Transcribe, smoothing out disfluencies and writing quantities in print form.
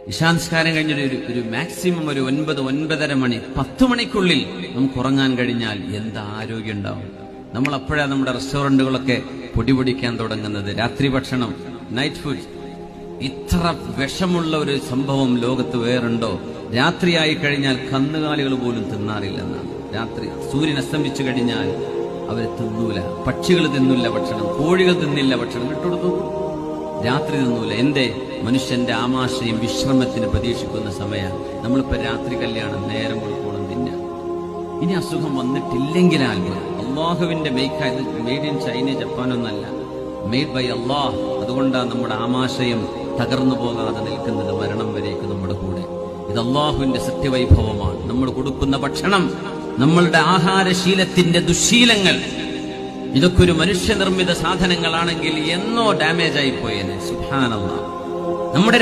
ഇശാനിസ്കാരം കഴിഞ്ഞൊരു മാക്സിമം ഒരു 9-9:30 മണി 10 മണിക്കുള്ളിൽ നമുക്ക് ഉറങ്ങാൻ കഴിഞ്ഞാൽ എന്താ ആരോഗ്യം ഉണ്ടാവും. നമ്മൾ അപ്പോഴാ നമ്മുടെ റെസ്റ്റോറന്റുകളൊക്കെ പൊടിപൊടിക്കാൻ തുടങ്ങുന്നത്. രാത്രി ഭക്ഷണം, നൈറ്റ് ഫുഡ്. ഇത്ര വിഷമുള്ള ഒരു സംഭവം ലോകത്ത് വേറുണ്ടോ? രാത്രിയായി കഴിഞ്ഞാൽ കന്നുകാലികൾ പോലും തിന്നാറില്ലെന്നാണ്. രാത്രി സൂര്യൻ അസ്തമിച്ചു കഴിഞ്ഞാൽ അവർ തിന്നൂല. പക്ഷികൾ തിന്നില്ല ഭക്ഷണം, കോഴികൾ തിന്നില്ല ഭക്ഷണം. ഇട്ടുകൊടുത്തു രാത്രി തിന്നൂല. എന്തേ? മനുഷ്യന്റെ ആമാശയം വിശ്രമത്തിന് പ്രതീക്ഷിക്കുന്ന സമയം. നമ്മളിപ്പോ രാത്രി കല്യാണം നേരം കൊടുക്കോളം തിന്നാം. ഇനി അസുഖം വന്നിട്ടില്ലെങ്കിൽ അത്ഭുതം. അള്ളാഹുവിന്റെ മെയ്ക്കായത്. മെയ്ഡ് ഇൻ ചൈന, ജപ്പാനൊന്നല്ല, മെയ്ഡ് ബൈ അള്ളാഹ്. അതുകൊണ്ടാണ് നമ്മുടെ ആമാശയം തകർന്നു പോകാതെ നിൽക്കുന്നത് മരണം വരേക്ക് നമ്മുടെ കൂടെ. ഇത് അള്ളാഹുവിന്റെ സത്യവൈഭവമാണ്. നമ്മൾ കൊടുക്കുന്ന ഭക്ഷണം, നമ്മളുടെ ആഹാരശീലത്തിന്റെ ദുശ്ശീലങ്ങൾ, ഇതൊക്കെ ഒരു മനുഷ്യനിർമ്മിത സാധനങ്ങളാണെങ്കിൽ എന്നോ ഡാമേജ് ആയിപ്പോയേനെ. സുബ്ഹാനല്ലാഹ്. നമ്മുടെ